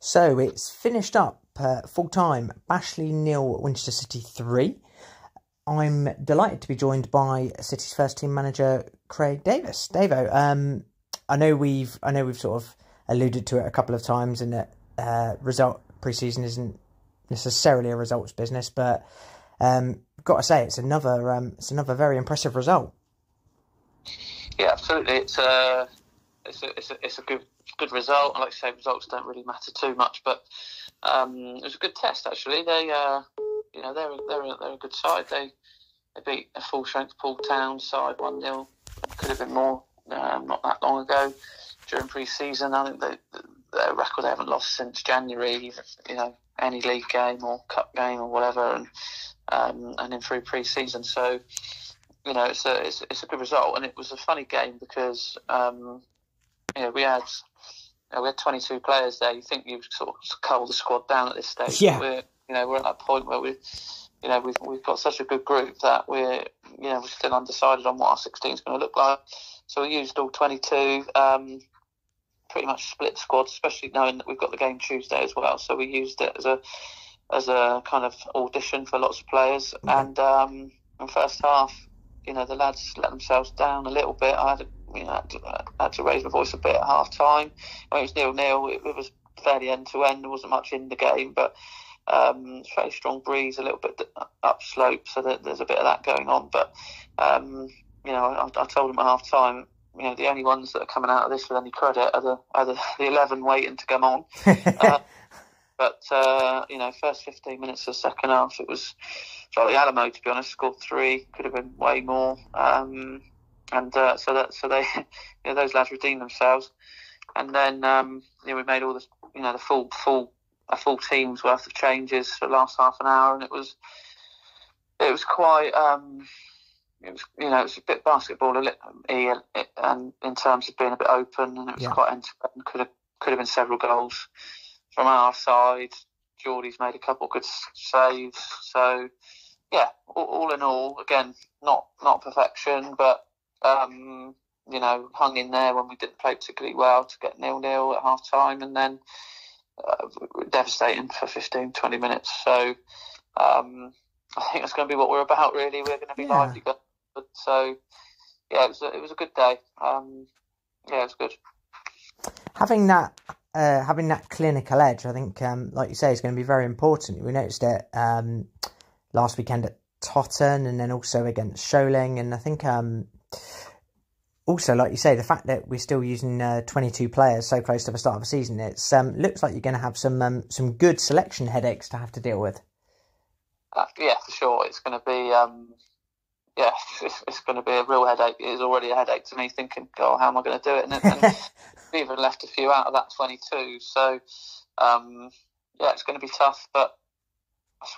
So it's finished up full-time, Bashley 0, Winchester City 3. I'm delighted to be joined by City's first team manager, Craig Davis. Davo, I know we've sort of alluded to it a couple of times, and that pre-season isn't necessarily a results business, but got to say it's another very impressive result. Yeah, absolutely. It's a good result. Like I say, results don't really matter too much, but it was a good test actually. They're a good side. They beat a full strength Poole Town side 1-0. Could have been more not that long ago during pre-season. I think their record, they haven't lost since January. Any league game or cup game or whatever, and in through pre-season. So it's a good result, and it was a funny game because we had 22 players there. You think you sort of cull the squad down at this stage. Yeah. We're at that point where we've got such a good group that we're still undecided on what our 16 is going to look like. So we used all 22, pretty much split the squad, especially knowing that we've got the game Tuesday as well. So we used it as a kind of audition for lots of players. And in first half, the lads let themselves down a little bit. I had to raise my voice a bit at half time. When it was 0-0, it was fairly end to end. There wasn't much in the game, but very strong breeze, a little bit up slope, so there's a bit of that going on. But I told them at half time, the only ones that are coming out of this with any credit are the 11 waiting to come on. But first 15 minutes of the second half, it was like the Alamo, to be honest. Scored 3, could have been way more. So they, those lads redeemed themselves. And then we made all this, a full team's worth of changes for the last half an hour, and it was quite. It was a bit basketball-y, and in terms of being a bit open, and it was quite end-to-end. Could have been several goals from our side. Geordie's made a couple good saves. So, yeah, all in all, again, not perfection, but, hung in there when we didn't play particularly well to get 0-0 at half-time, and then devastating for 15, 20 minutes. So, I think that's going to be what we're about, really. We're going to be lively. So, yeah, it was a good day. It was good. Having that clinical edge, I think, like you say, is going to be very important. We noticed it last weekend at Totton, and then also against Sholing. And I think also, like you say, the fact that we're still using 22 players so close to the start of the season, it looks like you're going to have some good selection headaches to have to deal with. Yeah, for sure. It's going to be it's going to be a real headache. It is already a headache to me, thinking, "God, how am I going to do it?" And we even left a few out of that 22. So, it's going to be tough, but that's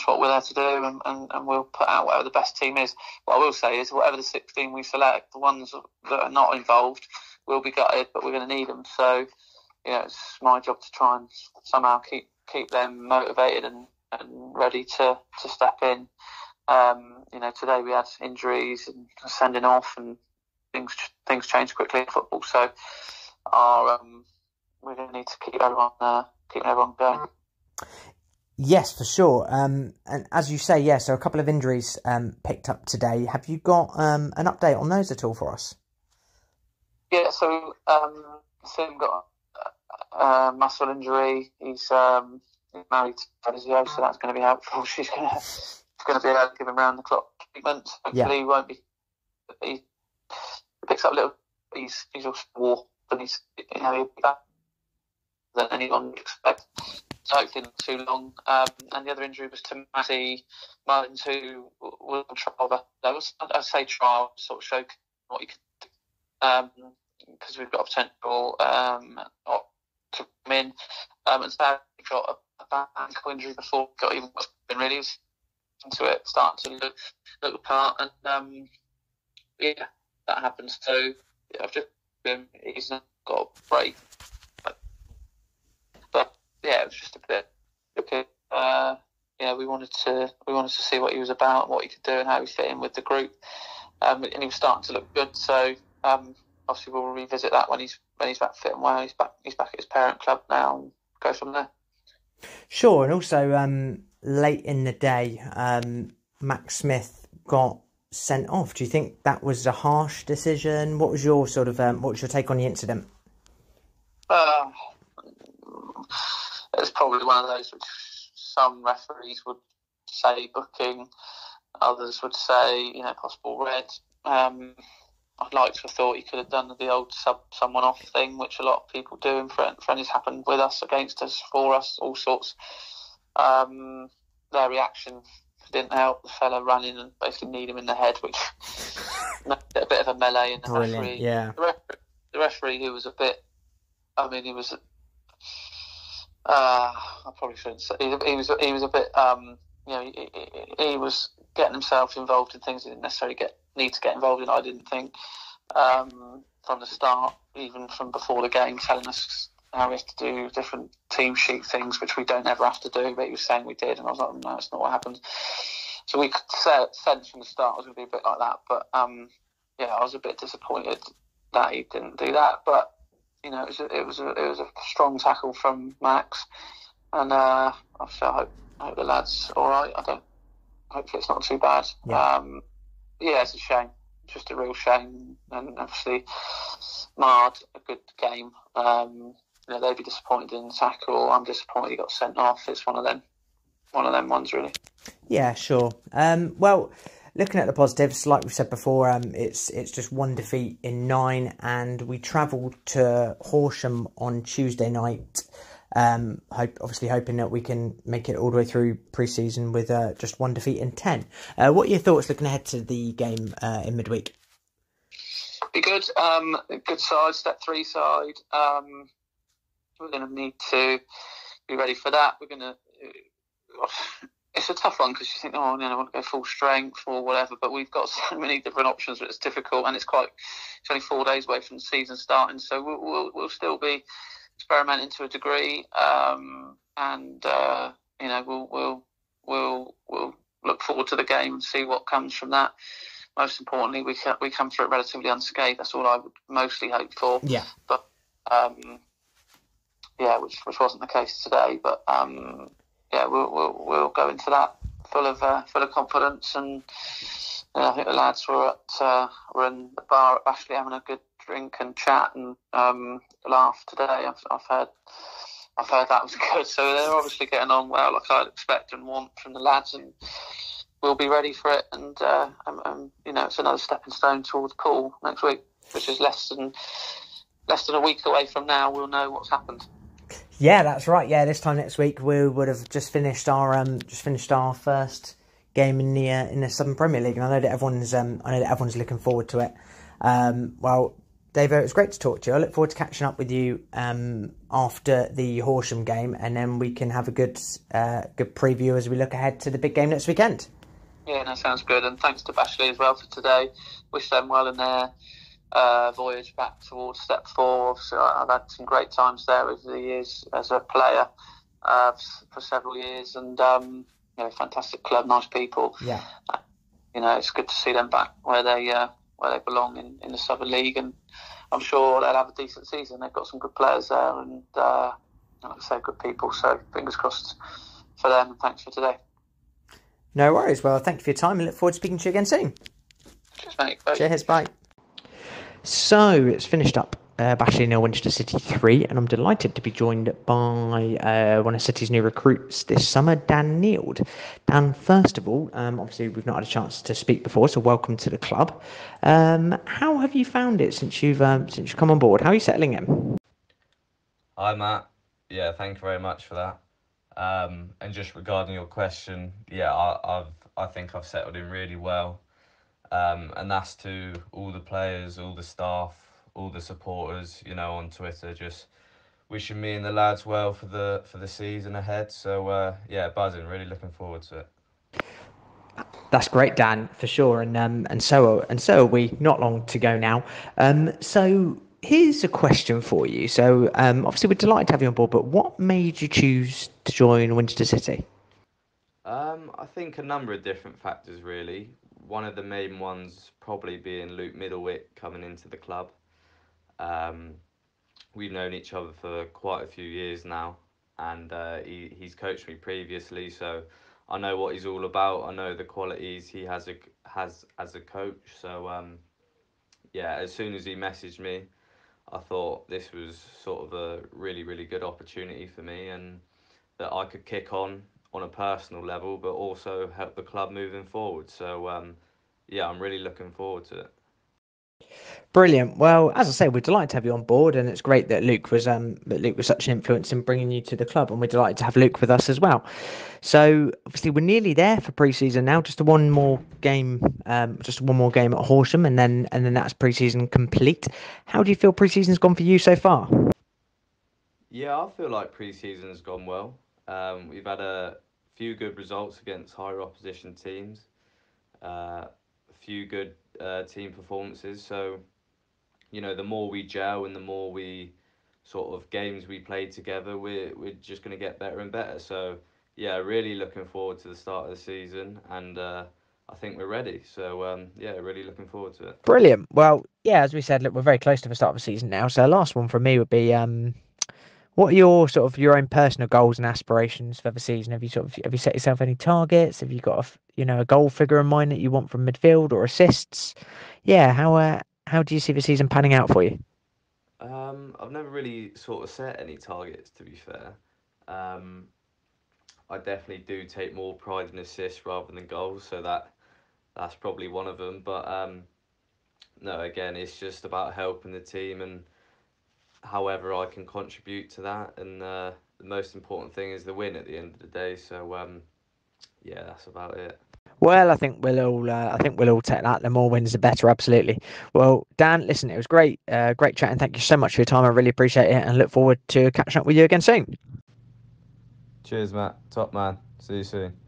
what we're there to do, and we'll put out whatever the best team is. What I will say is, whatever the 16 we select, the ones that are not involved will be gutted, but we're going to need them. So, it's my job to try and somehow keep them motivated and ready to step in. Today we had injuries and sending off, and things change quickly in football. So, we're going to need to keep everyone going. Yes, for sure. And as you say, so a couple of injuries picked up today. Have you got an update on those at all for us? Yeah, so Sim got a muscle injury. He's married to Fazio, so that's going to be helpful. She's going to be able to give him round the clock treatment. Hopefully, he won't be. He picks up a little. He's also warped, and he'll be back than anyone would expect. So hopefully not too long. And the other injury was to Matty Mullins, who was on trial. I'd say trial, sort of show what you can do, because we've got a potential to come in. And sadly, got a bad ankle injury before he got even been really into it, starting to look the part, and that happens. So I've just been, he's not got a break, but it was just a bit okay. We wanted to see what he was about, what he could do, and how he fit in with the group. And he was starting to look good. So obviously we'll revisit that when he's back fit and well. He's back at his parent club now, go from there. Sure, and also late in the day, Max Smith got sent off. Do you think that was a harsh decision? What was your take on the incident? It's probably one of those which some referees would say booking, others would say possible red. I'd like to have thought he could have done the old sub someone off thing, which a lot of people do, and friendly's happened with us, against us, for us, all sorts. Their reaction didn't help. The fella ran in and basically kneed him in the head, which made it a bit of a melee. And the referee, the referee, who was a bit, he was. I probably shouldn't say. He was a bit. He was getting himself involved in things he didn't necessarily need to get involved in. I didn't think from the start, even from before the game, telling us how we have to do different team sheet things, which we don't ever have to do. But he was saying we did, and I was like, no, that's not what happens. So we could sense from the start it was going to be a bit like that. But I was a bit disappointed that he didn't do that. But it was a strong tackle from Max, and obviously I hope the lad's all right. Hopefully it's not too bad. It's a shame, just a real shame, and obviously marred a good game. They'd be disappointed in the tackle. I'm disappointed he got sent off. It's one of them ones, really. Yeah, sure. Well, looking at the positives, like we said before, it's just one defeat in 9, and we travelled to Horsham on Tuesday night. Obviously hoping that we can make it all the way through pre-season with just one defeat in 10. What are your thoughts looking ahead to the game in midweek? Be good. Good side, step 3 side. We're going to need to be ready for that. We're going to. It's a tough one because you think, I want to go full strength or whatever, but we've got so many different options that it's difficult, and it's only 4 days away from the season starting, so we'll still be experimenting to a degree, we'll look forward to the game and see what comes from that. Most importantly, we come through it relatively unscathed. That's all I would mostly hope for. Yeah. But which wasn't the case today. But we'll go into that full of confidence, and I think the lads were in the bar at Bashley having a good drink and chat and laugh today. I've heard that was good. So they're obviously getting on well, like I'd expect and want from the lads, and we'll be ready for it. And it's another stepping stone towards Poole next week, which is less than a week away from now. We'll know what's happened. Yeah, that's right. Yeah, this time next week we would have just finished our first game in the Southern Premier League, and I know that everyone's looking forward to it. Well, Davo, it was great to talk to you. I look forward to catching up with you after the Horsham game, and then we can have a good preview as we look ahead to the big game next weekend. Yeah, that sounds good. And thanks to Bashley as well for today. Wish them well in their voyage back towards step 4. So I've had some great times there over the years as a player for several years, and fantastic club, nice people. Yeah, it's good to see them back where they belong in the Southern League, and I'm sure they'll have a decent season. They've got some good players there, and like I say, good people. So fingers crossed for them, and thanks for today. No worries. Well, thank you for your time, and look forward to speaking to you again soon. Cheers, mate. Bye. Cheers, bye. So it's finished up. Bashley 0, Winchester City 3, and I'm delighted to be joined by one of City's new recruits this summer, Dan Neild. Dan, first of all, obviously we've not had a chance to speak before, so welcome to the club. How have you found it since you've come on board? How are you settling in? Hi, Matt. Yeah, thank you very much for that. And just regarding your question, I think I've settled in really well. And that's to all the players, all the staff, all the supporters, on Twitter, just wishing me and the lads well for the season ahead. So buzzing, really looking forward to it. That's great, Dan, for sure, and so are we. Not long to go now. So here's a question for you. So obviously we're delighted to have you on board, but what made you choose to join Winchester City? I think a number of different factors, really. One of the main ones probably being Luke Middlewick coming into the club. We've known each other for quite a few years now, and he's coached me previously, so I know what he's all about. I know the qualities he has as a coach. So yeah, as soon as he messaged me, I thought this was sort of a really, really good opportunity for me, and that I could kick on a personal level, but also help the club moving forward. So yeah, I'm really looking forward to it. Brilliant. Well, as I say, we're delighted to have you on board, and it's great that Luke was such an influence in bringing you to the club, and we're delighted to have Luke with us as well. So obviously we're nearly there for pre-season now. Just one more game, at Horsham, and then that's pre-season complete. How do you feel pre-season's gone for you so far? Yeah, I feel like pre-season's gone well. We've had a few good results against higher opposition teams, a few good team performances. So, the more we gel and the more we sort of games we play together, we're just going to get better and better. So, yeah, really looking forward to the start of the season, and I think we're ready. So, yeah, really looking forward to it. Brilliant. Well, yeah, as we said, look, we're very close to the start of the season now. So the last one from me would be what are your sort of your own personal goals and aspirations for the season? Have you set yourself any targets? Have you got a goal figure in mind that you want from midfield or assists? Yeah, how do you see the season panning out for you? I've never really sort of set any targets, to be fair. Um, I definitely do take more pride in assists rather than goals, so that's probably one of them. But no, again, it's just about helping the team and however I can contribute to that. And the most important thing is the win at the end of the day. So yeah, that's about it. Well, I think we'll all take that. The more wins, the better. Absolutely. Well, Dan, listen, it was great, great chatting. Thank you so much for your time. I really appreciate it, and look forward to catching up with you again soon. Cheers, Matt. Top man. See you soon.